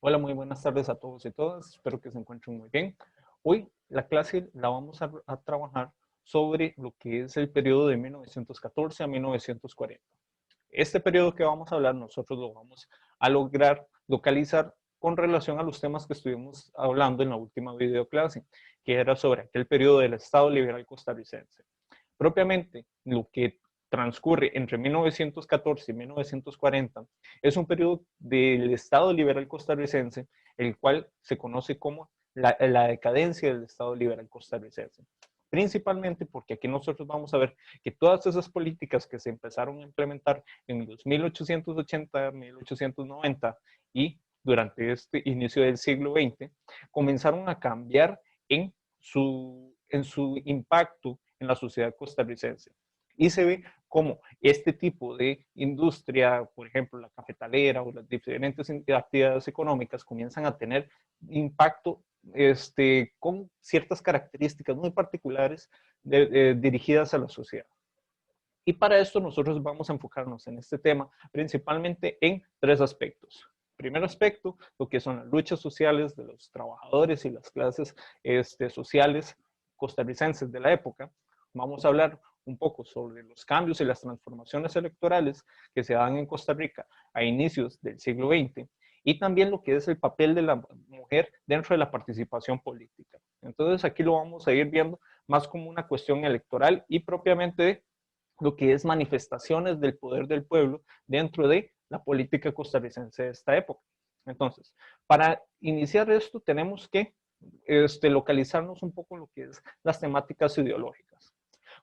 Hola, muy buenas tardes a todos y todas. Espero que se encuentren muy bien. Hoy la clase la vamos a trabajar sobre lo que es el periodo de 1914 a 1940. Este periodo que vamos a hablar, nosotros lo vamos a lograr localizar con relación a los temas que estuvimos hablando en la última videoclase, que era sobre aquel periodo del Estado Liberal Costarricense. Propiamente, lo que transcurre entre 1914 y 1940 es un periodo del Estado liberal costarricense, el cual se conoce como la decadencia del Estado liberal costarricense. Principalmente porque aquí nosotros vamos a ver que todas esas políticas que se empezaron a implementar en los 1880, 1890 y durante este inicio del siglo XX, comenzaron a cambiar en su impacto en la sociedad costarricense. Y se ve como este tipo de industria, por ejemplo, la cafetalera o las diferentes actividades económicas comienzan a tener impacto con ciertas características muy particulares dirigidas a la sociedad. Y para esto nosotros vamos a enfocarnos en este tema principalmente en tres aspectos. Primer aspecto, lo que son las luchas sociales de los trabajadores y las clases sociales costarricenses de la época. Vamos a hablar un poco sobre los cambios y las transformaciones electorales que se dan en Costa Rica a inicios del siglo XX y también lo que es el papel de la mujer dentro de la participación política. Entonces aquí lo vamos a ir viendo más como una cuestión electoral y propiamente lo que es manifestaciones del poder del pueblo dentro de la política costarricense de esta época. Entonces, para iniciar esto tenemos que localizarnos un poco en lo que es las temáticas ideológicas.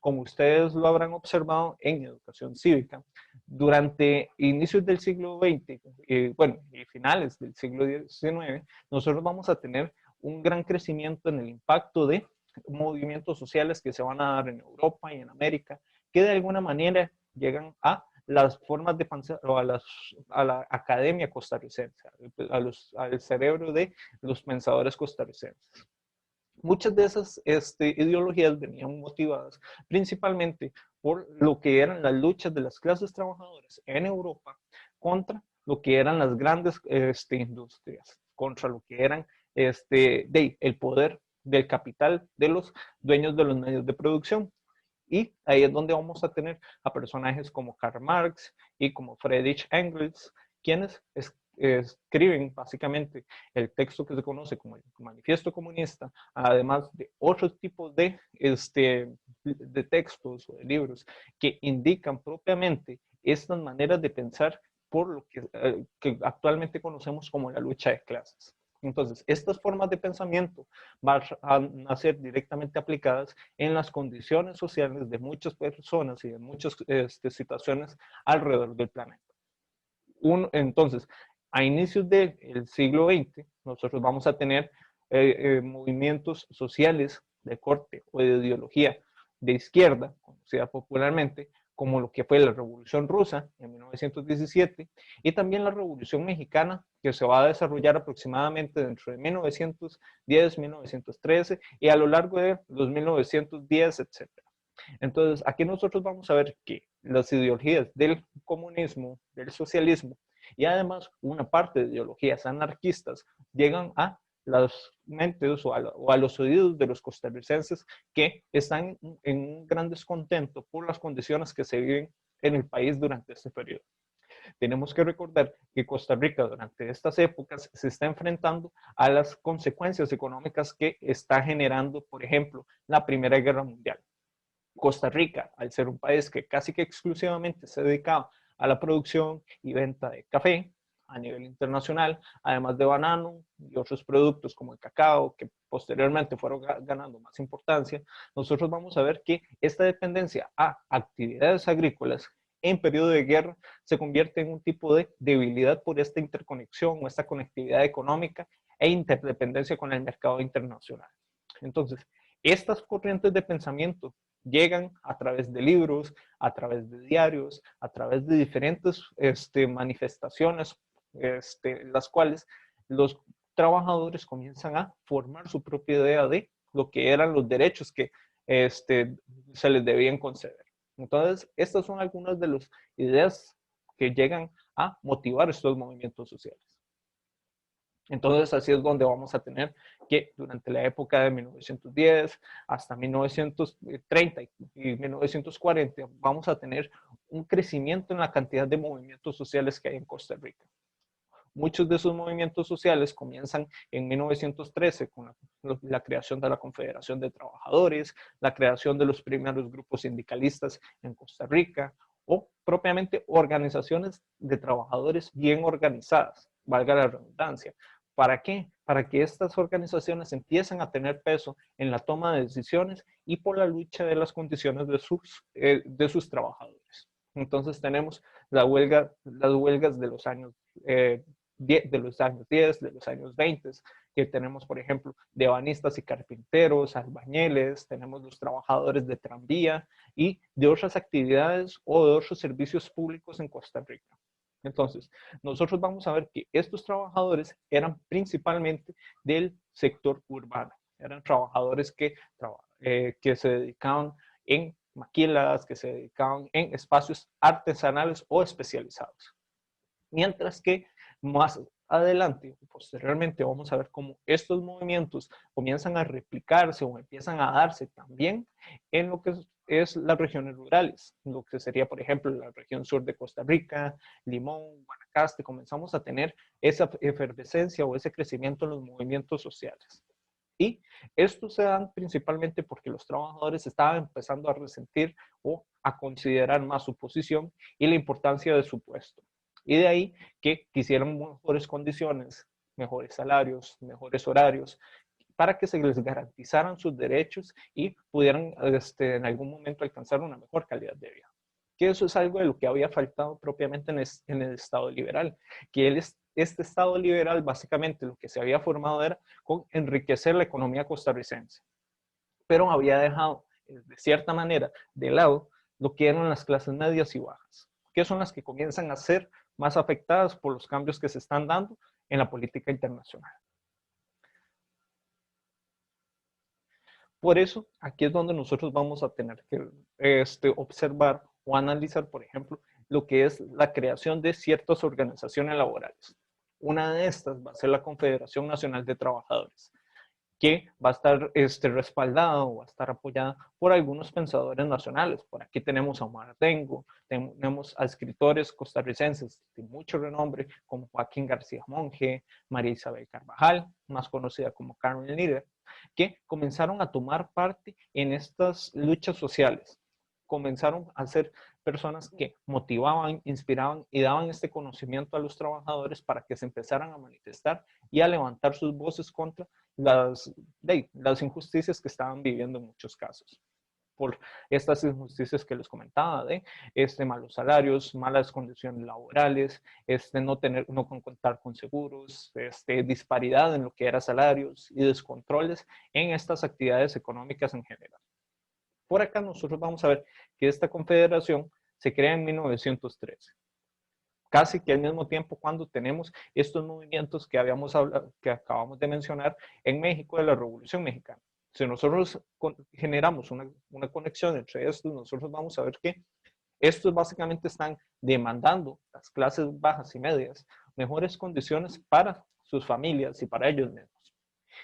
Como ustedes lo habrán observado en educación cívica, durante inicios del siglo XX, y finales del siglo XIX, nosotros vamos a tener un gran crecimiento en el impacto de movimientos sociales que se van a dar en Europa y en América, que de alguna manera llegan a las formas de pensar o a la academia costarricense, al cerebro de los pensadores costarricenses. Muchas de esas ideologías venían motivadas principalmente por lo que eran las luchas de las clases trabajadoras en Europa contra lo que eran las grandes industrias, contra lo que eran el poder del capital de los dueños de los medios de producción. Y ahí es donde vamos a tener a personajes como Karl Marx y como Friedrich Engels, quienes escriben básicamente el texto que se conoce como el Manifiesto Comunista, además de otros tipos de textos o de libros que indican propiamente estas maneras de pensar por lo que actualmente conocemos como la lucha de clases. Entonces, estas formas de pensamiento van a ser directamente aplicadas en las condiciones sociales de muchas personas y de muchas situaciones alrededor del planeta. Entonces, a inicios del siglo XX, nosotros vamos a tener movimientos sociales de corte o de ideología de izquierda, conocida popularmente, como lo que fue la Revolución Rusa en 1917 y también la Revolución Mexicana, que se va a desarrollar aproximadamente dentro de 1910, 1913 y a lo largo de los 1910, etc. Entonces, aquí nosotros vamos a ver que las ideologías del comunismo, del socialismo y además una parte de ideologías anarquistas llegan a las mentes o a los oídos de los costarricenses que están en un gran descontento por las condiciones que se viven en el país durante este periodo. Tenemos que recordar que Costa Rica durante estas épocas se está enfrentando a las consecuencias económicas que está generando, por ejemplo, la Primera Guerra Mundial. Costa Rica, al ser un país que casi que exclusivamente se dedicaba a la producción y venta de café a nivel internacional, además de banano y otros productos como el cacao, que posteriormente fueron ganando más importancia, nosotros vamos a ver que esta dependencia a actividades agrícolas en periodo de guerra se convierte en un tipo de debilidad por esta interconexión o esta conectividad económica e interdependencia con el mercado internacional. Entonces, estas corrientes de pensamiento llegan a través de libros, a través de diarios, a través de diferentes manifestaciones, las cuales los trabajadores comienzan a formar su propia idea de lo que eran los derechos que se les debían conceder. Entonces, estas son algunas de las ideas que llegan a motivar estos movimientos sociales. Entonces, así es donde vamos a tener que durante la época de 1910 hasta 1930 y 1940 vamos a tener un crecimiento en la cantidad de movimientos sociales que hay en Costa Rica. Muchos de esos movimientos sociales comienzan en 1913 con la creación de la Confederación de Trabajadores, la creación de los primeros grupos sindicalistas en Costa Rica o propiamente organizaciones de trabajadores bien organizadas, valga la redundancia. ¿Para qué? Para que estas organizaciones empiecen a tener peso en la toma de decisiones y por la lucha de las condiciones de sus trabajadores. Entonces tenemos las huelgas de los años de los años 10, de los años 20, que tenemos, por ejemplo, de ebanistas y carpinteros, albañiles, tenemos los trabajadores de tranvía y de otras actividades o de otros servicios públicos en Costa Rica. Entonces, nosotros vamos a ver que estos trabajadores eran principalmente del sector urbano, eran trabajadores que se dedicaban en maquilas, que se dedicaban en espacios artesanales o especializados. Mientras que más adelante, posteriormente, vamos a ver cómo estos movimientos comienzan a replicarse o empiezan a darse también en lo que es las regiones rurales, lo que sería, por ejemplo, la región sur de Costa Rica, Limón, Guanacaste, comenzamos a tener esa efervescencia o ese crecimiento en los movimientos sociales. Y esto se dan principalmente porque los trabajadores estaban empezando a resentir o a considerar más su posición y la importancia de su puesto. Y de ahí que quisieran mejores condiciones, mejores salarios, mejores horarios, para que se les garantizaran sus derechos y pudieran en algún momento alcanzar una mejor calidad de vida. Que eso es algo de lo que había faltado propiamente en el Estado liberal, que este Estado liberal básicamente lo que se había formado era con enriquecer la economía costarricense, pero había dejado de cierta manera de lado lo que eran las clases medias y bajas, que son las que comienzan a ser más afectadas por los cambios que se están dando en la política internacional. Por eso, aquí es donde nosotros vamos a tener que observar o analizar, por ejemplo, lo que es la creación de ciertas organizaciones laborales. Una de estas va a ser la Confederación Nacional de Trabajadores, que va a estar respaldada o va a estar apoyada por algunos pensadores nacionales. Por aquí tenemos a Omar Atengo, tenemos a escritores costarricenses de mucho renombre como Joaquín García Monge, María Isabel Carvajal, más conocida como Carmen Líder, que comenzaron a tomar parte en estas luchas sociales. Comenzaron a ser personas que motivaban, inspiraban y daban este conocimiento a los trabajadores para que se empezaran a manifestar y a levantar sus voces contra las injusticias que estaban viviendo en muchos casos. Por estas injusticias que les comentaba, de malos salarios, malas condiciones laborales, no contar con seguros, disparidad en lo que eran salarios y descontroles en estas actividades económicas en general. Por acá nosotros vamos a ver que esta confederación se crea en 1913. Casi que al mismo tiempo cuando tenemos estos movimientos que habíamos hablado, que acabamos de mencionar en México de la Revolución Mexicana. Si nosotros generamos una conexión entre estos, nosotros vamos a ver que estos básicamente están demandando las clases bajas y medias mejores condiciones para sus familias y para ellos mismos.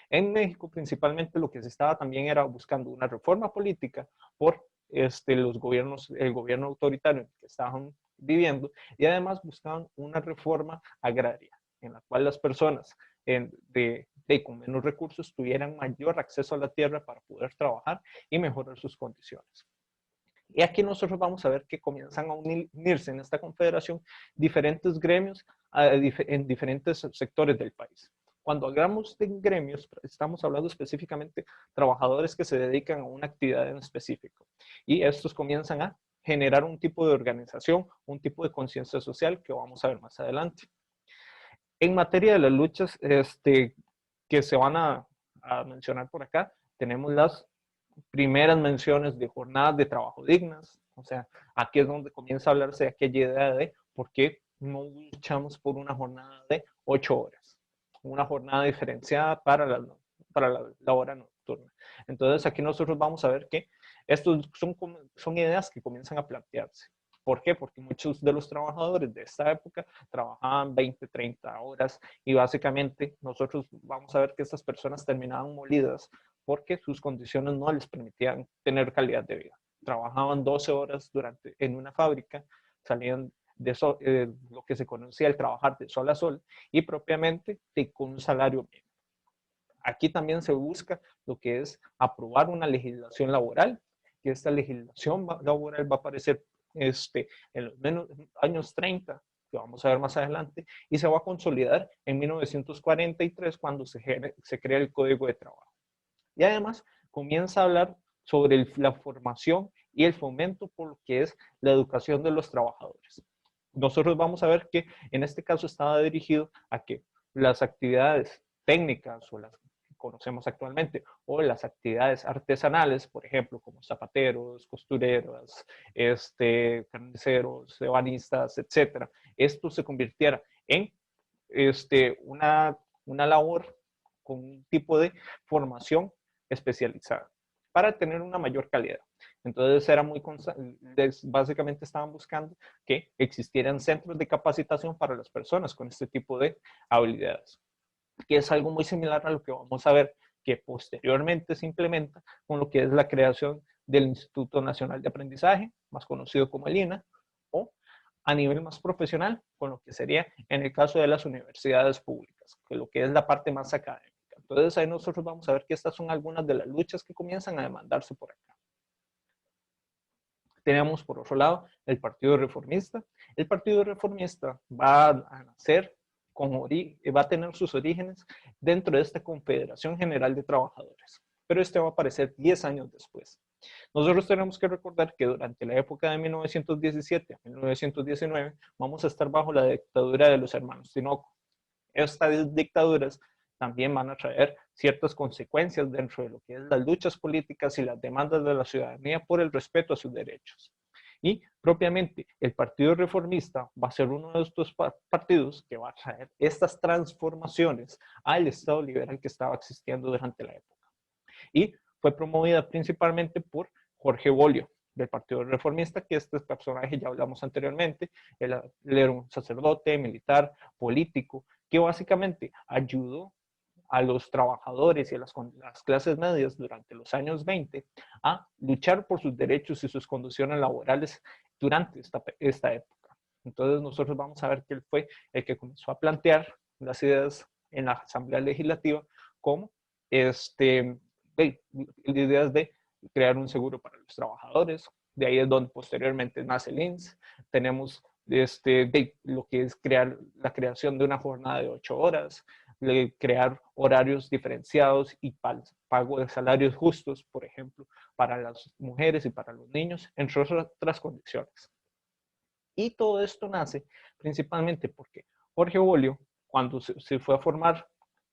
En México principalmente lo que se estaba también era buscando una reforma política por los gobiernos, el gobierno autoritario que estaban viviendo y además buscaban una reforma agraria en la cual las personas con menos recursos tuvieran mayor acceso a la tierra para poder trabajar y mejorar sus condiciones. Y aquí nosotros vamos a ver que comienzan a unirse en esta confederación diferentes gremios en diferentes sectores del país. Cuando hablamos de gremios, estamos hablando específicamente de trabajadores que se dedican a una actividad en específico. Y estos comienzan a generar un tipo de organización, un tipo de conciencia social que vamos a ver más adelante. En materia de las luchas que se van a mencionar por acá, tenemos las primeras menciones de jornadas de trabajo dignas. O sea, aquí es donde comienza a hablarse de aquella idea de por qué no luchamos por una jornada de 8 horas, una jornada diferenciada para la hora nocturna. Entonces aquí nosotros vamos a ver que estos son ideas que comienzan a plantearse. ¿Por qué? Porque muchos de los trabajadores de esta época trabajaban 20, 30 horas y básicamente nosotros vamos a ver que estas personas terminaban molidas porque sus condiciones no les permitían tener calidad de vida. Trabajaban 12 horas en una fábrica, salían de lo que se conocía el trabajar de sol a sol y propiamente con un salario mínimo. Aquí también se busca lo que es aprobar una legislación laboral, que esta legislación laboral va a aparecer en los años 30, que vamos a ver más adelante, y se va a consolidar en 1943 cuando se crea el Código de Trabajo. Y además comienza a hablar sobre la formación y el fomento por lo que es la educación de los trabajadores. Nosotros vamos a ver que en este caso estaba dirigido a que las actividades técnicas o las que conocemos actualmente o las actividades artesanales, por ejemplo, como zapateros, costureras, carniceros, ebanistas, etcétera, esto se convirtiera en una labor con un tipo de formación especializada para tener una mayor calidad. Entonces era básicamente estaban buscando que existieran centros de capacitación para las personas con este tipo de habilidades, que es algo muy similar a lo que vamos a ver que posteriormente se implementa con lo que es la creación del Instituto Nacional de Aprendizaje, más conocido como el INA, o a nivel más profesional, con lo que sería en el caso de las universidades públicas, que lo que es la parte más académica. Entonces ahí nosotros vamos a ver que estas son algunas de las luchas que comienzan a demandarse por acá. Tenemos por otro lado el Partido Reformista. El Partido Reformista va a nacer va a tener sus orígenes dentro de esta Confederación General de Trabajadores, pero este va a aparecer 10 años después. Nosotros tenemos que recordar que durante la época de 1917 a 1919 vamos a estar bajo la dictadura de los hermanos Tinoco. Estas dictaduras también van a traer ciertas consecuencias dentro de lo que es las luchas políticas y las demandas de la ciudadanía por el respeto a sus derechos. Y propiamente el Partido Reformista va a ser uno de estos partidos que va a traer estas transformaciones al Estado liberal que estaba existiendo durante la época. Y fue promovida principalmente por Jorge Bolio, del Partido Reformista, que este personaje ya hablamos anteriormente. Él era un sacerdote, militar, político, que básicamente ayudó a los trabajadores y a las clases medias durante los años 20 a luchar por sus derechos y sus condiciones laborales durante esta época. Entonces nosotros vamos a ver que él fue el que comenzó a plantear las ideas en la Asamblea Legislativa como ideas de crear un seguro para los trabajadores. De ahí es donde posteriormente nace el INSS. Tenemos lo que es la creación de una jornada de 8 horas, crear horarios diferenciados y pago de salarios justos, por ejemplo, para las mujeres y para los niños, entre otras condiciones. Y todo esto nace principalmente porque Jorge Bolio, cuando se fue a formar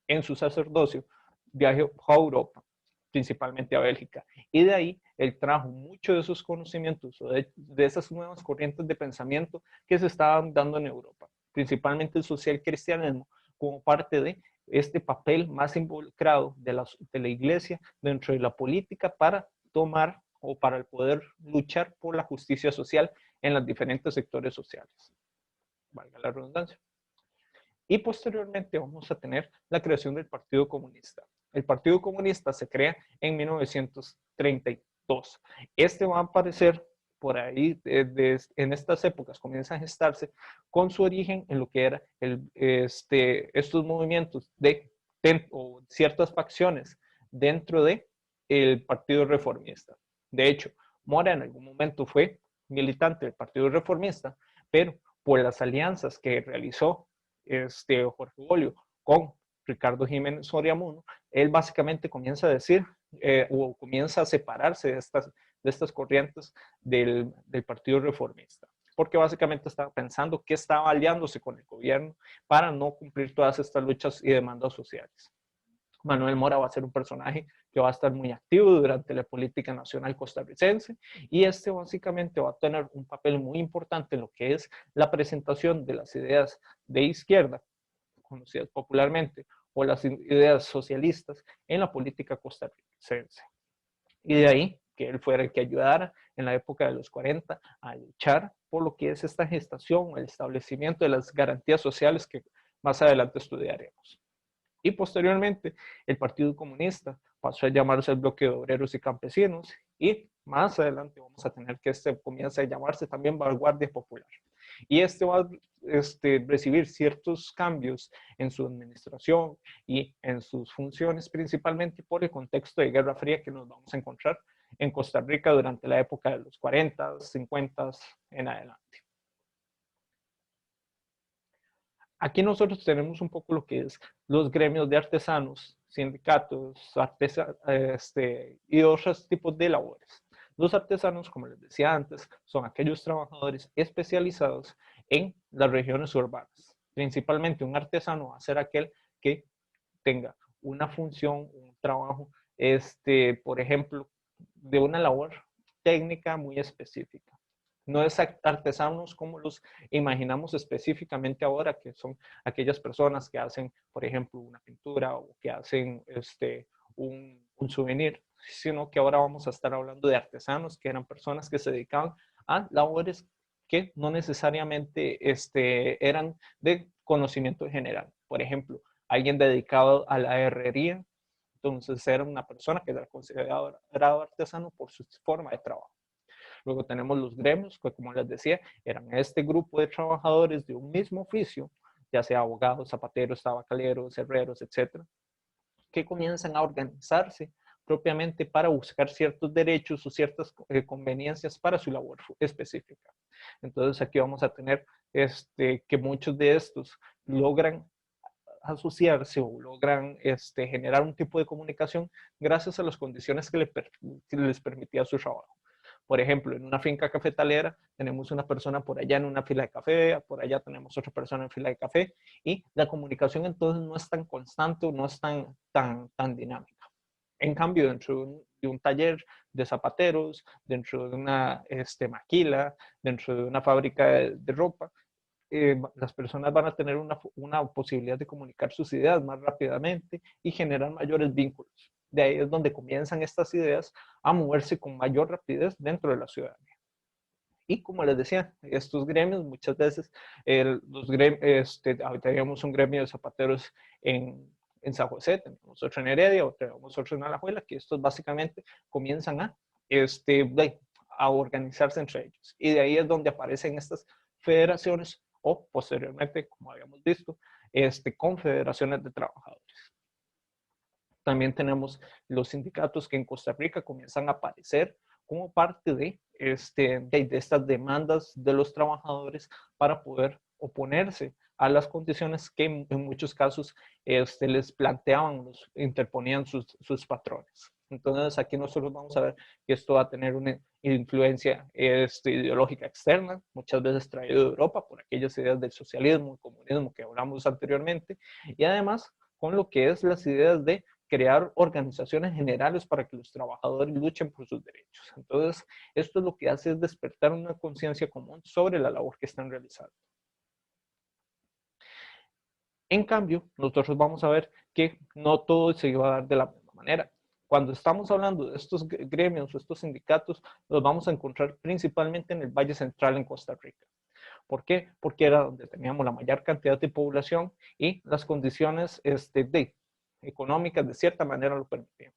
en su sacerdocio, viajó a Europa, principalmente a Bélgica, y de ahí él trajo muchos de esos conocimientos o de esas nuevas corrientes de pensamiento que se estaban dando en Europa, principalmente el social cristianismo, como parte de este papel más involucrado de la iglesia dentro de la política para tomar o para poder luchar por la justicia social en los diferentes sectores sociales. Valga la redundancia. Y posteriormente vamos a tener la creación del Partido Comunista. El Partido Comunista se crea en 1932. Este va a aparecer por ahí, en estas épocas comienza a gestarse con su origen en lo que era estos movimientos o ciertas facciones dentro del Partido Reformista. De hecho, Mora en algún momento fue militante del Partido Reformista, pero por las alianzas que realizó Jorge Bolio con Ricardo Jiménez Soriamuno, él básicamente comienza a decir o comienza a separarse de estas corrientes del Partido Reformista, porque básicamente estaba pensando que estaba aliándose con el gobierno para no cumplir todas estas luchas y demandas sociales. Manuel Mora va a ser un personaje que va a estar muy activo durante la política nacional costarricense y básicamente va a tener un papel muy importante en lo que es la presentación de las ideas de izquierda, conocidas popularmente, o las ideas socialistas en la política costarricense. Y de ahí que él fuera el que ayudara en la época de los 40 a luchar por lo que es esta gestación, el establecimiento de las garantías sociales que más adelante estudiaremos. Y posteriormente, el Partido Comunista pasó a llamarse el Bloque de Obreros y Campesinos, y más adelante vamos a tener que comience a llamarse también Vanguardia Popular. Y va a recibir ciertos cambios en su administración y en sus funciones, principalmente por el contexto de Guerra Fría que nos vamos a encontrar en Costa Rica durante la época de los 40, 50 en adelante. Aquí nosotros tenemos un poco lo que es los gremios de artesanos, sindicatos, y otros tipos de labores. Los artesanos, como les decía antes, son aquellos trabajadores especializados en las regiones urbanas. Principalmente un artesano va a ser aquel que tenga una función, un trabajo, por ejemplo, de una labor técnica muy específica. No es artesanos como los imaginamos específicamente ahora, que son aquellas personas que hacen, por ejemplo, una pintura o que hacen un souvenir, sino que ahora vamos a estar hablando de artesanos, que eran personas que se dedicaban a labores que no necesariamente eran de conocimiento general. Por ejemplo, alguien dedicado a la herrería, entonces era una persona que era considerado artesano por su forma de trabajo. Luego tenemos los gremios, que como les decía, eran este grupo de trabajadores de un mismo oficio, ya sea abogados, zapateros, tabacaleros, herreros, etcétera, que comienzan a organizarse propiamente para buscar ciertos derechos o ciertas conveniencias para su labor específica. Entonces aquí vamos a tener que muchos de estos logran asociarse o logran generar un tipo de comunicación gracias a las condiciones que les permitía su trabajo. Por ejemplo, en una finca cafetalera tenemos una persona por allá en una fila de café, por allá tenemos otra persona en fila de café, y la comunicación entonces no es tan constante o no es tan dinámica. En cambio, dentro de un taller de zapateros, dentro de una maquila, dentro de una fábrica de ropa, las personas van a tener una posibilidad de comunicar sus ideas más rápidamente y generar mayores vínculos. De ahí es donde comienzan estas ideas a moverse con mayor rapidez dentro de la ciudadanía. Y como les decía, estos gremios muchas veces, ahorita tenemos un gremio de zapateros en San José, tenemos otro en Heredia, tenemos otro en Alajuela, que estos básicamente comienzan a organizarse entre ellos. Y de ahí es donde aparecen estas federaciones o posteriormente, como habíamos visto, confederaciones de trabajadores. También tenemos los sindicatos que en Costa Rica comienzan a aparecer como parte de estas demandas de los trabajadores para poder oponerse a las condiciones que en muchos casos les planteaban, interponían sus patrones. Entonces aquí nosotros vamos a ver que esto va a tener una influencia ideológica externa, muchas veces traído de Europa por aquellas ideas del socialismo y comunismo que hablamos anteriormente, y además con lo que es las ideas de crear organizaciones generales para que los trabajadores luchen por sus derechos. Entonces, esto es lo que hace es despertar una conciencia común sobre la labor que están realizando. En cambio, nosotros vamos a ver que no todo se iba a dar de la misma manera. Cuando estamos hablando de estos gremios o estos sindicatos, los vamos a encontrar principalmente en el Valle Central en Costa Rica. ¿Por qué? Porque era donde teníamos la mayor cantidad de población y las condiciones económicas de cierta manera lo permitían.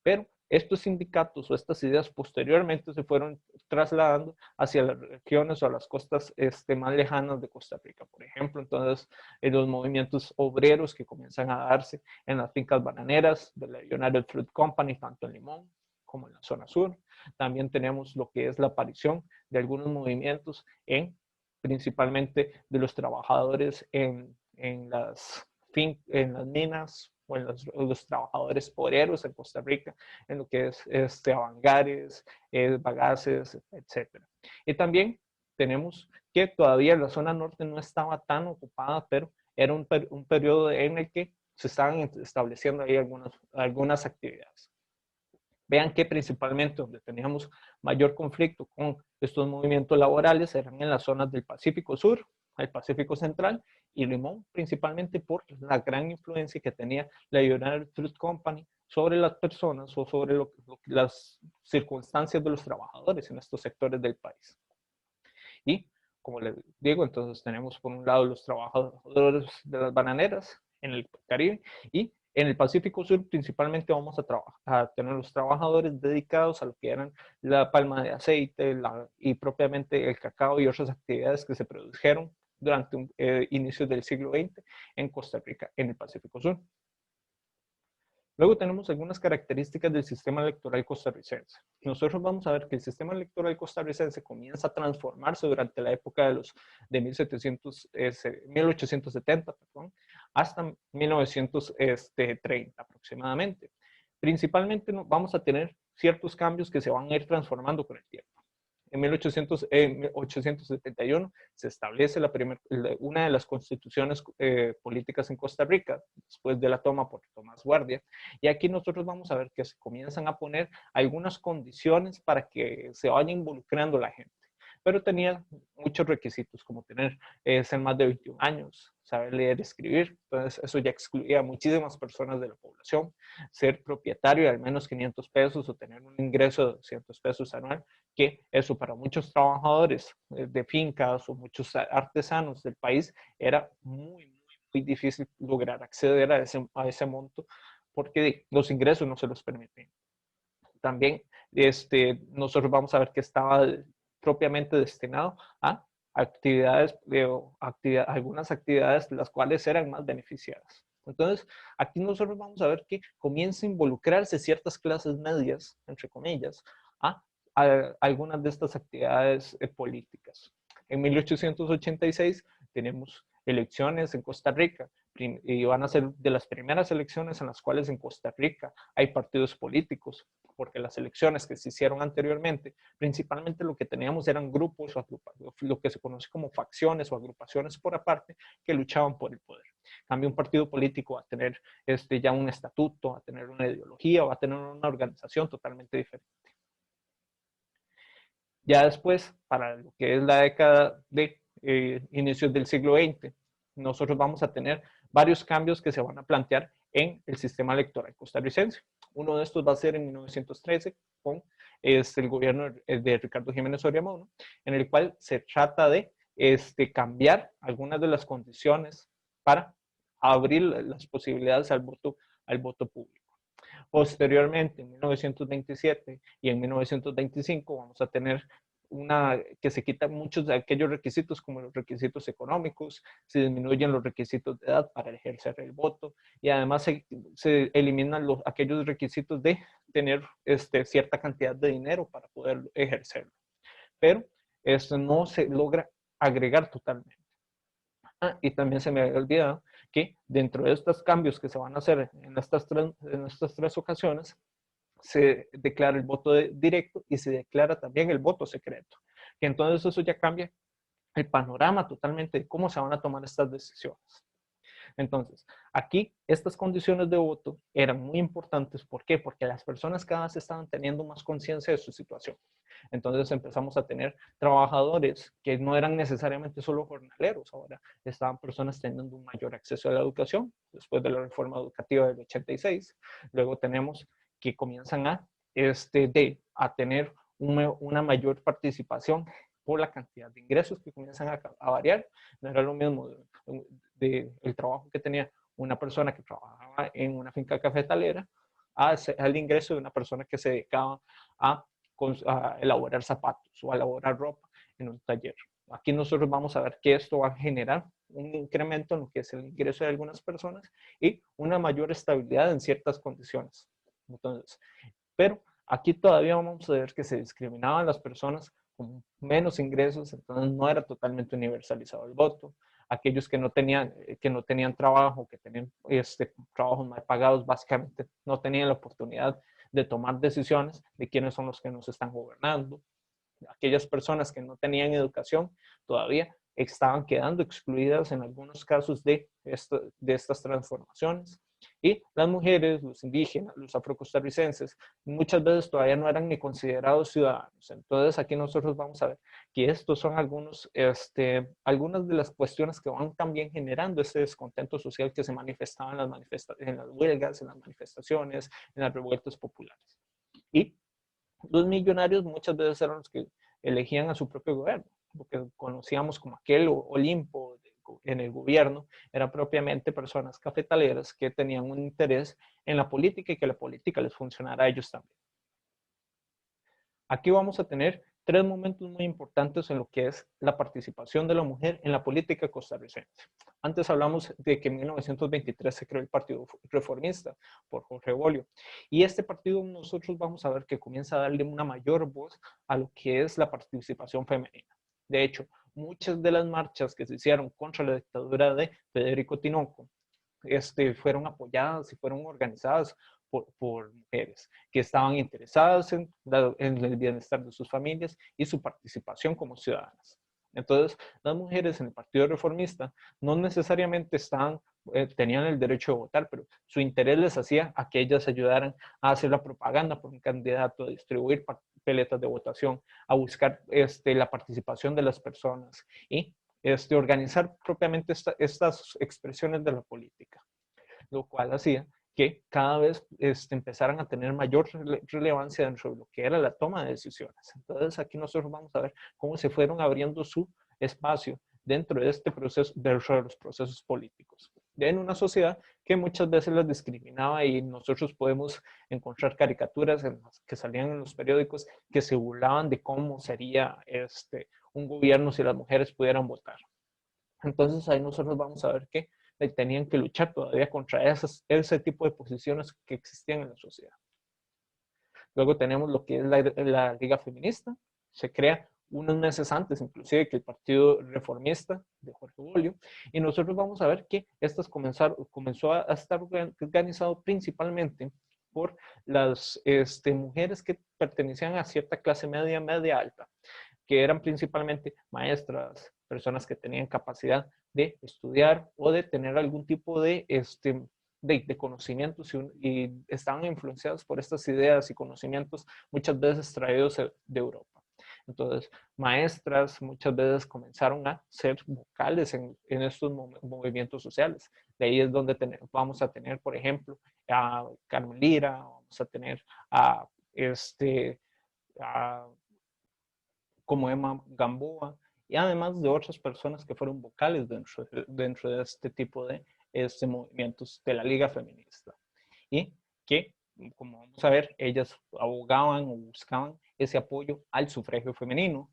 Pero estos sindicatos o estas ideas posteriormente se fueron trasladando hacia las regiones o a las costas más lejanas de Costa Rica. Por ejemplo, entonces, en los movimientos obreros que comienzan a darse en las fincas bananeras de la United Fruit Company, tanto en Limón como en la zona sur. También tenemos lo que es la aparición de algunos movimientos principalmente de los trabajadores en las minas o en los trabajadores obreros en Costa Rica, en lo que es avangares, bagaces, etc. Y también tenemos que todavía la zona norte no estaba tan ocupada, pero era un periodo en el que se estaban estableciendo ahí algunas actividades. Vean que principalmente donde teníamos mayor conflicto con estos movimientos laborales eran en las zonas del Pacífico Sur, el Pacífico Central y Limón, principalmente por la gran influencia que tenía la United Fruit Company sobre las personas o sobre las circunstancias de los trabajadores en estos sectores del país. Y, como les digo, entonces tenemos por un lado los trabajadores de las bananeras en el Caribe y en el Pacífico Sur principalmente vamos a tener los trabajadores dedicados a lo que eran la palma de aceite y propiamente el cacao y otras actividades que se produjeron durante inicios del siglo XX en Costa Rica, en el Pacífico Sur. Luego tenemos algunas características del sistema electoral costarricense. Nosotros vamos a ver que el sistema electoral costarricense comienza a transformarse durante la época de 1870 hasta 1930 aproximadamente. Principalmente vamos a tener ciertos cambios que se van a ir transformando con el tiempo. En 1871 se establece una de las constituciones políticas en Costa Rica, después de la toma por Tomás Guardia, y aquí nosotros vamos a ver que se comienzan a poner algunas condiciones para que se vaya involucrando la gente, pero tenía muchos requisitos, como ser más de 21 años, saber leer y escribir, entonces eso ya excluía a muchísimas personas de la población, ser propietario de al menos 500 pesos o tener un ingreso de 200 pesos anual, que eso para muchos trabajadores de fincas o muchos artesanos del país era muy, muy, muy difícil lograr acceder a ese monto porque los ingresos no se los permitían. También nosotros vamos a ver que estaba propiamente destinado a algunas actividades las cuales eran más beneficiadas. Entonces, aquí nosotros vamos a ver que comienza a involucrarse ciertas clases medias, entre comillas, a algunas de estas actividades políticas. En 1886 tenemos elecciones en Costa Rica y van a ser de las primeras elecciones en las cuales en Costa Rica hay partidos políticos, porque las elecciones que se hicieron anteriormente, principalmente lo que teníamos eran grupos, lo que se conoce como facciones o agrupaciones por aparte, que luchaban por el poder. Cambia un partido político va a tener ya un estatuto, va a tener una ideología, va a tener una organización totalmente diferente. Ya después, para lo que es la década de inicios del siglo XX, nosotros vamos a tener varios cambios que se van a plantear en el sistema electoral costarricense. Uno de estos va a ser en 1913 con el gobierno de Ricardo Jiménez Oriamuno, en el cual se trata de cambiar algunas de las condiciones para abrir las posibilidades al voto público. Posteriormente, en 1927 y en 1925, vamos a tener que se quitan muchos de aquellos requisitos como los requisitos económicos, se disminuyen los requisitos de edad para ejercer el voto y además se eliminan aquellos requisitos de tener cierta cantidad de dinero para poder ejercerlo. Pero esto no se logra agregar totalmente. Y también se me había olvidado que dentro de estos cambios que se van a hacer en estas tres ocasiones, se declara el voto directo y se declara también el voto secreto. Y entonces eso ya cambia el panorama totalmente de cómo se van a tomar estas decisiones. Entonces, aquí estas condiciones de voto eran muy importantes. ¿Por qué? Porque las personas cada vez estaban teniendo más conciencia de su situación. Entonces empezamos a tener trabajadores que no eran necesariamente solo jornaleros, ahora estaban personas teniendo un mayor acceso a la educación después de la reforma educativa del 86. Luego tenemos que comienzan a tener una mayor participación por la cantidad de ingresos que comienzan a variar. No era lo mismo del trabajo que tenía una persona que trabajaba en una finca cafetalera al ingreso de una persona que se dedicaba a elaborar zapatos o a elaborar ropa en un taller. Aquí nosotros vamos a ver que esto va a generar un incremento en lo que es el ingreso de algunas personas y una mayor estabilidad en ciertas condiciones. Entonces, pero aquí todavía vamos a ver que se discriminaban las personas con menos ingresos, entonces no era totalmente universalizado el voto. Aquellos que no tenían trabajo, que tenían trabajos mal pagados, básicamente no tenían la oportunidad de tomar decisiones de quiénes son los que nos están gobernando. Aquellas personas que no tenían educación todavía estaban quedando excluidas en algunos casos de estas transformaciones. Y las mujeres, los indígenas, los afrocostarricenses, muchas veces todavía no eran ni considerados ciudadanos. Entonces aquí nosotros vamos a ver que estos son algunas de las cuestiones que van también generando ese descontento social que se manifestaba en las huelgas, en las manifestaciones, en las revueltas populares. Y los millonarios muchas veces eran los que elegían a su propio gobierno, lo que conocíamos como aquel Olimpo en el gobierno, eran propiamente personas cafetaleras que tenían un interés en la política y que la política les funcionara a ellos también. Aquí vamos a tener tres momentos muy importantes en lo que es la participación de la mujer en la política costarricense. Antes hablamos de que en 1923 se creó el Partido Reformista por Jorge Bolio. Y este partido nosotros vamos a ver que comienza a darle una mayor voz a lo que es la participación femenina. De hecho, muchas de las marchas que se hicieron contra la dictadura de Federico Tinoco fueron apoyadas y fueron organizadas por mujeres que estaban interesadas en el bienestar de sus familias y su participación como ciudadanas. Entonces, las mujeres en el Partido Reformista no necesariamente tenían el derecho de votar, pero su interés les hacía a que ellas ayudaran a hacer la propaganda por un candidato, a distribuir papeletas de votación, a buscar la participación de las personas y organizar propiamente estas expresiones de la política, lo cual hacía que cada vez empezaran a tener mayor relevancia dentro de lo que era la toma de decisiones. Entonces aquí nosotros vamos a ver cómo se fueron abriendo su espacio dentro de este proceso, dentro de los procesos políticos, en una sociedad que muchas veces las discriminaba, y nosotros podemos encontrar caricaturas que salían en los periódicos que se burlaban de cómo sería un gobierno si las mujeres pudieran votar. Entonces ahí nosotros vamos a ver que tenían que luchar todavía contra ese tipo de posiciones que existían en la sociedad. Luego tenemos lo que es la Liga Feminista. Se crea unos meses antes, inclusive, que el Partido Reformista de Jorge Bolio. Y nosotros vamos a ver que estas comenzó a estar organizado principalmente por las mujeres que pertenecían a cierta clase media, media alta, que eran principalmente maestras, personas que tenían capacidad de estudiar o de tener algún tipo de conocimientos, y estaban influenciados por estas ideas y conocimientos muchas veces traídos de Europa. Entonces, maestras muchas veces comenzaron a ser vocales en estos movimientos sociales. De ahí es donde vamos a tener, por ejemplo, a Carmen Lira, vamos a tener a como Emma Gamboa, y además de otras personas que fueron vocales dentro de este tipo de movimientos de la Liga Feminista. Y que, como vamos a ver, ellas abogaban o buscaban ese apoyo al sufragio femenino,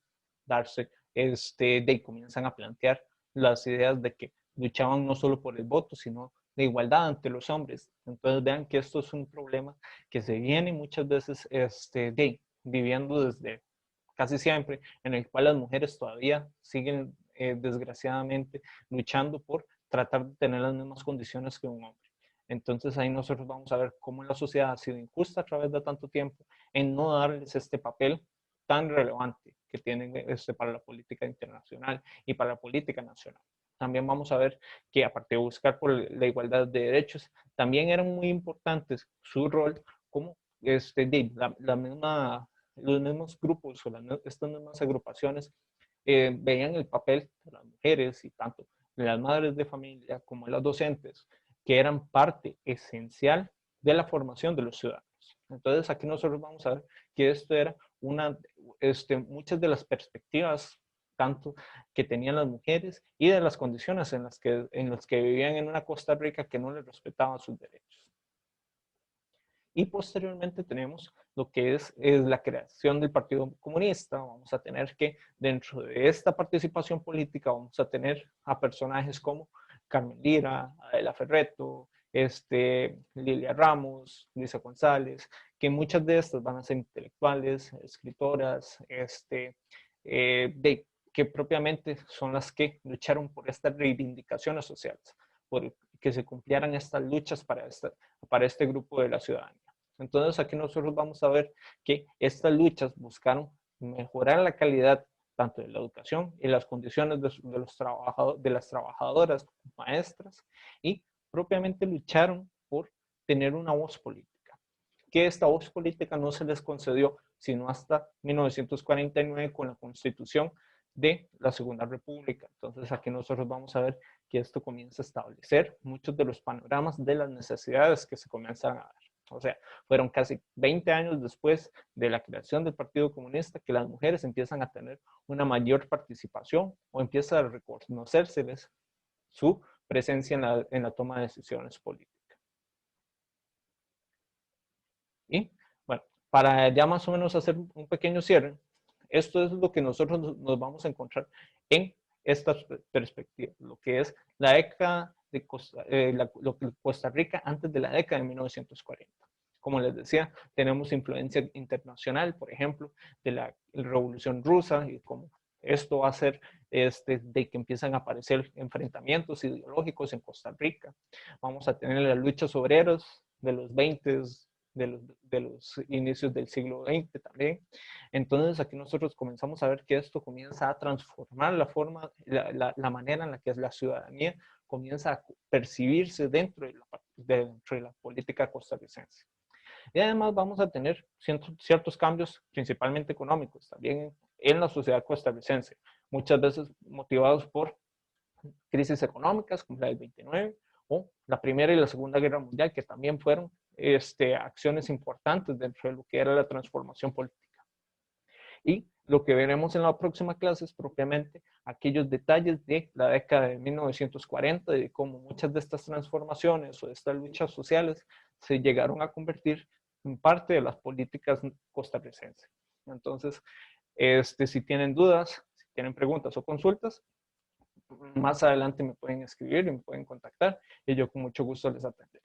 comienzan a plantear las ideas de que luchaban no solo por el voto, sino de igualdad ante los hombres. Entonces vean que esto es un problema que se viene muchas veces viviendo desde casi siempre, en el cual las mujeres todavía siguen desgraciadamente luchando por tratar de tener las mismas condiciones que un hombre. Entonces ahí nosotros vamos a ver cómo la sociedad ha sido injusta a través de tanto tiempo en no darles este papel tan relevante que tienen para la política internacional y para la política nacional. También vamos a ver que, aparte de buscar por la igualdad de derechos, también eran muy importantes su rol como los mismos grupos o estas mismas agrupaciones veían el papel de las mujeres, y tanto de las madres de familia como de las docentes, que eran parte esencial de la formación de los ciudadanos. Entonces aquí nosotros vamos a ver que esto era muchas de las perspectivas tanto que tenían las mujeres y de las condiciones en las que vivían en una Costa Rica que no les respetaban sus derechos. Y posteriormente tenemos lo que es la creación del Partido Comunista. Vamos a tener que, dentro de esta participación política, vamos a tener a personajes como Carmen Lira, Adela Ferretto, Lilia Ramos, Luisa González, que muchas de estas van a ser intelectuales, escritoras, que propiamente son las que lucharon por estas reivindicaciones sociales, por que se cumplieran estas luchas para este grupo de la ciudadanía. Entonces aquí nosotros vamos a ver que estas luchas buscaron mejorar la calidad tanto de la educación y las condiciones de las trabajadoras maestras, y propiamente lucharon por tener una voz política, que esta voz política no se les concedió sino hasta 1949 con la Constitución de la Segunda República. Entonces aquí nosotros vamos a ver que esto comienza a establecer muchos de los panoramas de las necesidades que se comienzan a dar. O sea, fueron casi 20 años después de la creación del Partido Comunista que las mujeres empiezan a tener una mayor participación o empieza a reconocérseles su presencia en la toma de decisiones políticas. Y bueno, para ya más o menos hacer un pequeño cierre, esto es lo que nosotros nos vamos a encontrar en esta perspectiva, lo que es la década de Costa Rica antes de la década de 1940. Como les decía, tenemos influencia internacional, por ejemplo, de la Revolución Rusa y cómo esto va a ser de que empiezan a aparecer enfrentamientos ideológicos en Costa Rica. Vamos a tener las luchas obreras de los 20, de los inicios del siglo XX también. Entonces aquí nosotros comenzamos a ver que esto comienza a transformar la forma, la manera en la que la ciudadanía comienza a percibirse dentro de la política costarricense. Y además vamos a tener ciertos cambios, principalmente económicos, también en la sociedad costarricense, muchas veces motivados por crisis económicas como la del 29 o la Primera y la Segunda Guerra Mundial, que también fueron acciones importantes dentro de lo que era la transformación política. Y lo que veremos en la próxima clase es propiamente aquellos detalles de la década de 1940, de cómo muchas de estas transformaciones o de estas luchas sociales se llegaron a convertir en parte de las políticas costarricenses. Entonces, si tienen dudas, si tienen preguntas o consultas, más adelante me pueden escribir y me pueden contactar y yo con mucho gusto les atenderé.